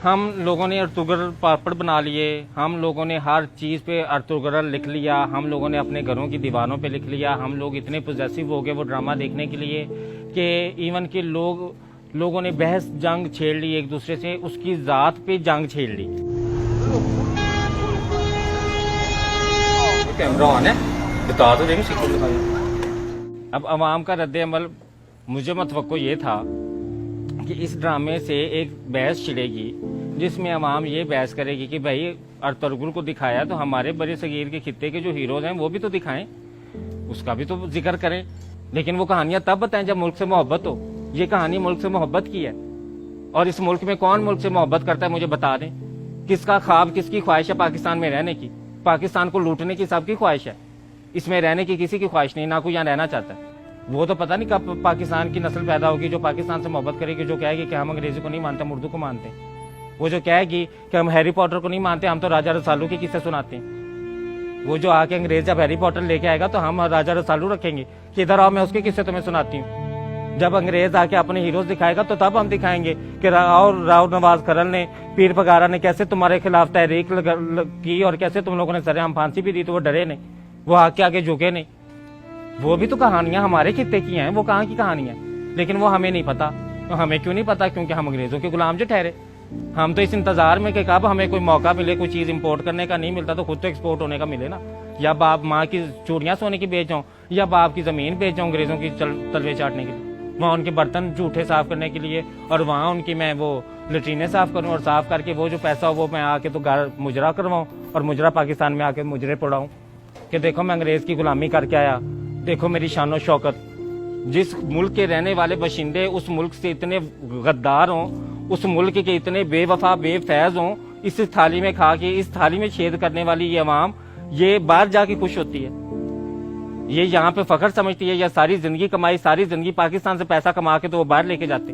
हम लोगों ने अर्तुगरल पापड़ बना लिए, हम लोगों ने हर चीज़ पे अर्तुगरल लिख लिया, हम लोगों ने अपने घरों की दीवारों पे लिख लिया। हम लोग इतने पोजेसिव हो गए वो ड्रामा देखने के लिए कि इवन के लोगों ने बहस जंग छेड़ ली एक दूसरे से, उसकी ज़ात पे जंग छेड़ ली। कैमरा ऑन है, बता तो देंगे। अब अवाम का रद्द अमल मुझे मतवक्को ये था कि इस ड्रामे से एक बहस छिड़ेगी जिसमें अवाम ये बहस करेगी कि भाई अर्तुगरुल को दिखाया तो हमारे बड़े सगीर के खित्ते के जो हीरोज हैं वो भी तो दिखाएं, उसका भी तो जिक्र करें। लेकिन वो कहानियां तब बताएं जब मुल्क से मोहब्बत हो। ये कहानी मुल्क से मोहब्बत की है, और इस मुल्क में कौन मुल्क से मोहब्बत करता है मुझे बता दें। किसका ख्वाब, किसकी ख्वाहिश है पाकिस्तान में रहने की? पाकिस्तान को लूटने की सबकी ख्वाहिश है, इसमें रहने की किसी की ख्वाहिश नहीं, ना कोई यहाँ रहना चाहता है। वो तो पता नहीं कब पाकिस्तान की नस्ल पैदा होगी जो पाकिस्तान से मोहब्बत करेगी, जो कहेगी कि हम अंग्रेजी को नहीं मानते, हम उर्दू को मानते हैं। वो जो कहेगी कि हम हैरी पॉटर को नहीं मानते, हम तो राजा रसालू के किस्से सुनाते हैं। वो जो आके अंग्रेज जब हैरी पॉटर लेके आएगा तो हम राजा रसालू रखेंगे कि इधर आओ मैं उसके किस्से तुम्हें सुनाती हूँ। जब अंग्रेज आके अपने हीरोज दिखाएगा तो तब हम दिखाएंगे कि राव नवाज खरल ने, पीर पगारा ने कैसे तुम्हारे खिलाफ तहरीक की और कैसे तुम लोगों ने सरेआम फांसी भी दी तो वो डरे नहीं, वो आके आगे झुके नहीं। वो भी तो कहानियां हमारे खित्ते की हैं, वो कहाँ की कहानियां, लेकिन वो हमें नहीं पता। तो हमें क्यों नहीं पता? क्योंकि हम अंग्रेजों के गुलाम जो ठहरे। हम तो इस इंतजार में कि कब हमें कोई मौका मिले, कोई चीज इंपोर्ट करने का, नहीं मिलता तो खुद तो एक्सपोर्ट होने का मिले ना। या बाप माँ की चूड़ियां सोने की बेच जाऊं, या बाप की जमीन बेच जाऊं अंग्रेजों की तलवे चाटने के लिए, वहाँ उनके बर्तन जूठे साफ करने के लिए, और वहाँ उनकी मैं वो लेट्रीनें साफ करूँ, और साफ करके वो जो पैसा हो वो मैं आके तो घर मुजरा करवाऊँ, और मुजरा पाकिस्तान में आके मुजरे पड़ाऊँ कि देखो मैं अंग्रेज की गुलामी करके आया, देखो मेरी शानो शौकत। जिस मुल्क के रहने वाले बाशिंदे उस मुल्क से इतने गद्दार हों, उस मुल्क के इतने बेवफा बेफैज हों, इस थाली में खा के इस थाली में छेद करने वाली ये अवाम ये बाहर जाके खुश होती है, ये यहाँ पे फख्र समझती है। या सारी जिंदगी कमाई, सारी जिंदगी पाकिस्तान से पैसा कमा के तो वो बाहर लेके जाते,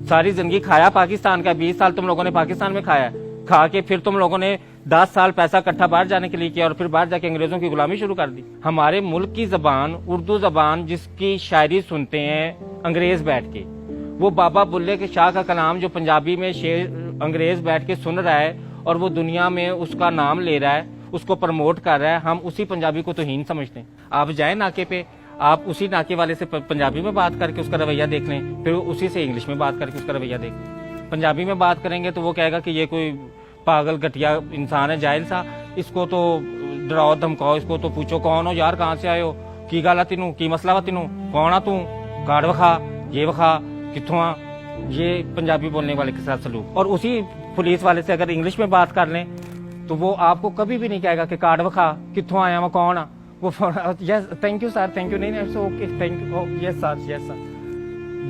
सारी जिंदगी खाया पाकिस्तान का। 20 साल तुम लोगों ने पाकिस्तान में खाया, खा के फिर तुम लोगों ने 10 साल पैसा इकट्ठा बाहर जाने के लिए किया, और फिर बाहर जाके अंग्रेजों की गुलामी शुरू कर दी। हमारे मुल्क की जबान उर्दू जबान, जिसकी शायरी सुनते हैं अंग्रेज बैठ के, वो बाबा बुल्ले के शाह का कलाम जो पंजाबी में शेर अंग्रेज बैठ के सुन रहा है और वो दुनिया में उसका नाम ले रहा है, उसको प्रमोट कर रहा है, हम उसी पंजाबी को तौहीन समझते हैं। आप जाए नाके पे, आप उसी नाके वाले से पंजाबी में बात करके उसका रवैया देख लें, फिर उसी से इंग्लिश में बात करके उसका रवैया देख लें। पंजाबी में बात करेंगे तो वो कहेगा कि ये कोई पागल घटिया इंसान है, जाहिल सा, इसको तो डराओ धमकाओ, इसको तो पूछो कौन हो यार, कहाँ से आए हो, की गल है तेनू, की मसला वा तेनू, कौन आ तू, कार्ड विखा, ये विखा, कित्थों आ। ये पंजाबी बोलने वाले के साथ सलूक। और उसी पुलिस वाले से अगर इंग्लिश में बात कर लें तो वो आपको कभी भी नहीं कहेगा कि कार्ड विखा, कित्थों आया, मैं कौन आ। वो yes thank you sir, thank you, नहीं okay thank you, yes sir, yes sir.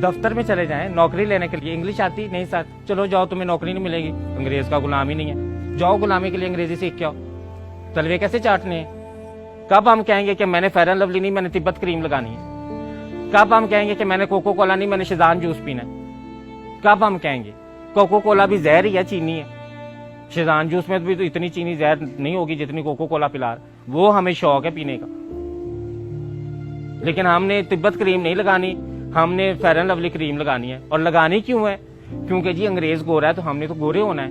दफ्तर में चले जाएं नौकरी लेने के लिए, इंग्लिश आती नहीं सर, चलो जाओ तुम्हें नौकरी नहीं मिलेगी, अंग्रेज का गुलाम ही नहीं है, जाओ गुलामी के लिए अंग्रेजी सीख के आओ। तलवे कैसे चाटने हैं? कब हम कहेंगे कि मैंने फेयर एंड लवली नहीं, मैंने तिब्बत क्रीम लगानी है? कब हम कहेंगे कि मैंने कोको कोला नहीं, मैंने शिजान जूस पीना है? कब हम कहेंगे? कोको कोला भी जहर ही है, चीनी है। शिजान जूस में भी तो इतनी चीनी जहर नहीं होगी जितनी कोको कोला पिला, वो हमें शौक है पीने का। लेकिन हमने तिब्बत क्रीम नहीं लगानी, हमने फेयर एंड लवली क्रीम लगानी है। और लगानी क्यों है? क्योंकि जी अंग्रेज गोरा है तो हमने तो गोरे होना है।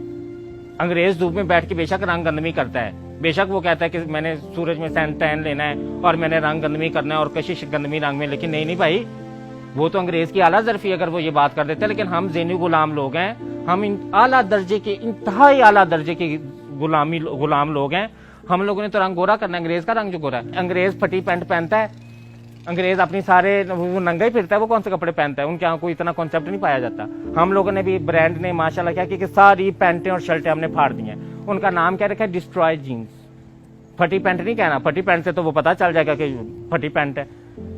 अंग्रेज धूप में बैठ के बेशक रंग गंदमी करता है, बेशक वो कहता है कि मैंने सूरज में टैन लेना है और मैंने रंग गंदमी करना है और कशिश गंदमी रंग में, लेकिन नहीं भाई, वो तो अंग्रेज की आला जरफी अगर वो ये बात कर देते हैं। लेकिन हम ज़ेनी गुलाम लोग हैं, हम आला दर्जे के, इंतहाई आला दर्जे के गुलाम लोग हैं। हम लोगों ने तो रंग गोरा करना है, अंग्रेज का रंग जो गोरा है। अंग्रेज फटी पैंट पहनता है, अंग्रेज अपनी सारे वो नंगा ही फिरता है, वो कौन से कपड़े पहनता है, उनके यहाँ कोई इतना कॉन्सेप्ट नहीं पाया जाता। हम लोगों ने भी, ब्रांड ने माशाल्लाह क्या कि सारी पैंटें और शर्टें हमने फाड़ दी हैं। उनका नाम क्या रखा है? Destroy jeans. फटी पैंट नहीं कहना, फटी पैंट से तो वो पता चल जाएगा कि फटी पैंट है,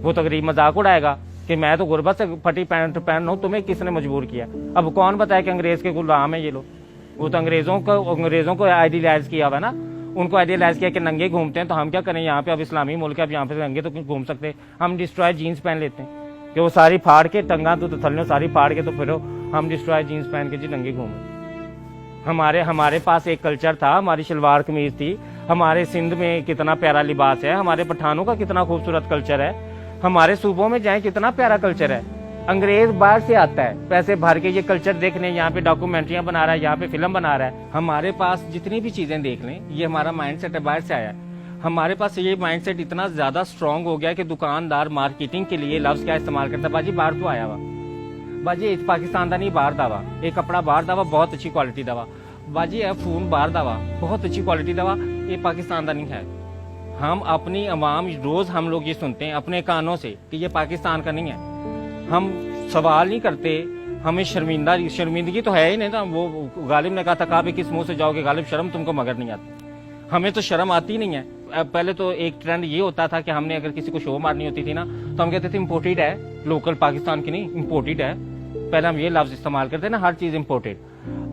वो तो गरीब मजाक उड़ाएगा कि मैं तो गुर्बत से फटी पैंट पहन रहा हूँ, तुम्हें किसने मजबूर किया। अब कौन बताया कि अंग्रेज के गुलाम है ये लोग? वो तो अंग्रेजों को आइडियलाइज किया हुआ ना, उनको आइडियलाइज किया कि नंगे घूमते हैं, तो हम क्या करें, यहाँ पे अब इस्लामी मुल्क है, अब यहाँ पे नंगे तो घूम सकते हैं, हम डिस्ट्रॉय जीन्स पहन लेते हैं कि वो सारी फाड़ के टंगा तो थल्ले सारी फाड़ के तो फिर हम डिस्ट्रॉय जीन्स पहन के जी नंगे घूमे। हमारे पास एक कल्चर था, हमारी शलवार कमीज थी, हमारे सिंध में कितना प्यारा लिबास है, हमारे पठानों का कितना खूबसूरत कल्चर है, हमारे सूबों में जाए कितना प्यारा कल्चर है। انگریز باہر سے آتا ہے پیسے بھر کے یہ کلچر دیکھنے، یہاں پہ ڈاکومنٹریاں بنا رہا ہے، یہاں پہ فلم بنا رہا ہے. ہمارے پاس جتنی بھی چیزیں دیکھ لیں، یہ ہمارا مائنڈ سیٹ ہے، باہر سے آیا ہے. ہمارے پاس یہ مائنڈ سیٹ اتنا زیادہ اسٹرانگ ہو گیا کہ دکاندار مارکیٹنگ کے لیے لفظ کیا استعمال کرتا ہے، باجی باہر تو آیا ہوا، باجی پاکستان دا نہیں باہر دا وا، ایک کپڑا باہر دا وا بہت اچھی کوالٹی دا وا، باجی یہ فون باہر دا وا بہت اچھی کوالٹی دا وا، یہ پاکستان دا نہیں ہے. ہم اپنی عوام روز ہم لوگ یہ سنتے ہیں اپنے کانوں سے کہ یہ پاکستان کا نہیں ہے. ہم سوال نہیں کرتے، ہمیں شرمندگی تو ہے ہی نہیں. نا وہ غالب نے کہا تھا کہا کس منہ سے جاؤ گے غالب، شرم تم کو مگر نہیں آتی. ہمیں تو شرم آتی نہیں ہے. پہلے تو ایک ٹرینڈ یہ ہوتا تھا کہ ہم نے اگر کسی کو شو مارنی ہوتی تھی نا تو ہم کہتے تھے امپورٹڈ ہے، لوکل پاکستان کی نہیں، امپورٹڈ ہے. پہلے ہم یہ لفظ استعمال کرتے نا، ہر چیز امپورٹڈ.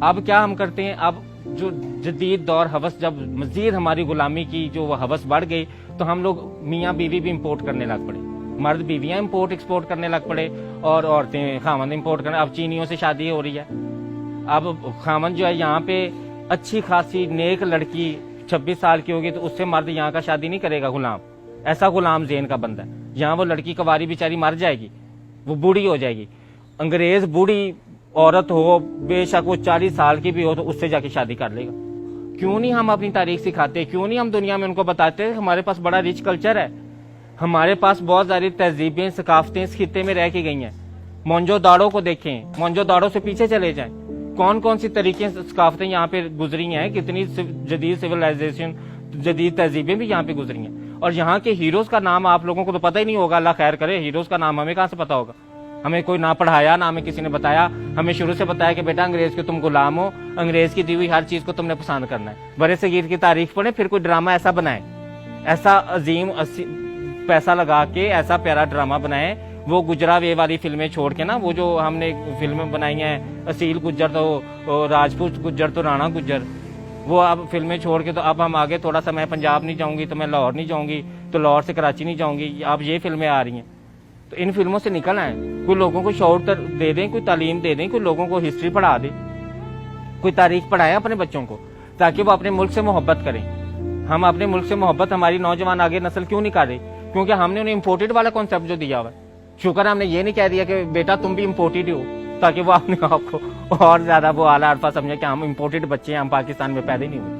اب کیا ہم کرتے ہیں، اب جو جدید دور حوث جب مزید ہماری غلامی کی جو وہ حوث بڑھ گئی تو ہم لوگ میاں بیوی بھی امپورٹ کرنے لگ پڑے، مرد بیویاں امپورٹ ایکسپورٹ کرنے لگ پڑے اور عورتیں خامند امپورٹ کرنے. اب چینیوں سے شادی ہو رہی ہے. اب خامند جو ہے یہاں پہ اچھی خاصی نیک لڑکی 26 سال کی ہوگی تو اس سے مرد یہاں کا شادی نہیں کرے گا، غلام ایسا غلام ذہن کا بندہ ہے. یہاں وہ لڑکی کواری بیچاری مر جائے گی، وہ بوڑھی ہو جائے گی. انگریز بوڑھی عورت ہو بے شک وہ 40 سال کی بھی ہو تو اس سے جا کے شادی کر لے گا. کیوں نہیں ہم اپنی تاریخ سکھاتے، کیوں نہیں ہم دنیا میں ان کو بتاتے؟ ہمارے پاس بڑا ریچ کلچر ہے، ہمارے پاس بہت ساری تہذیبیں ثقافتیں اس خطے میں رہ کے گئی ہیں. مونجو داڑو کو دیکھیں، مونجو داڑو سے پیچھے چلے جائیں، کون کون سی طریقے ثقافتیں یہاں پہ گزری ہیں، کتنی جدید سویلائزیشن جدید تہذیبیں بھی یہاں پہ گزری ہیں. اور یہاں کے ہیروز کا نام آپ لوگوں کو تو پتہ ہی نہیں ہوگا، اللہ خیر کرے. ہیروز کا نام ہمیں کہاں سے پتا ہوگا؟ ہمیں کوئی نہ پڑھایا نہ ہمیں کسی نے بتایا. ہمیں شروع سے بتایا کہ بیٹا انگریز کے تم غلام ہو، انگریز کی دی ہوئی ہر چیز کو تم نے پسند کرنا ہے. برے صغیر کی تاریخ پڑھیں، پھر کوئی ڈرامہ ایسا بنائے، ایسا عظیم پیسہ لگا کے ایسا پیارا ڈرامہ بنائے. وہ گجرا وے والی فلمیں چھوڑ کے نا، وہ جو ہم نے فلمیں بنائی ہیں اصیل گجر تو راجپوت گجر تو رانا گجر، وہ اب فلمیں چھوڑ کے تو اب ہم آگے تھوڑا سا میں پنجاب نہیں جاؤں گی تو میں لاہور نہیں جاؤں گی، تو لاہور سے کراچی نہیں جاؤں گی. اب یہ فلمیں آ رہی ہیں تو ان فلموں سے نکل آئیں. کوئی لوگوں کو شعور دے دیں، کوئی تعلیم دے دیں، کوئی لوگوں کو ہسٹری پڑھا دیں، کوئی تاریخ پڑھائیں اپنے بچوں کو تاکہ وہ اپنے ملک سے محبت کریں. ہم اپنے ملک سے محبت ہماری نوجوان آگے نسل کیوں نہیں کر رہی؟ کیونکہ ہم نے انہیں امپورٹڈ والا کانسیپٹ جو دیا ہوا ہے. شکر ہے ہم نے یہ نہیں کہہ دیا کہ بیٹا تم بھی امپورٹڈ ہو، تاکہ وہ اپنے آپ کو اور زیادہ وہ اعلیٰ عرفہ سمجھے کہ ہم امپورٹڈ بچے ہیں، ہم پاکستان میں پیدا ہی نہیں ہوئے.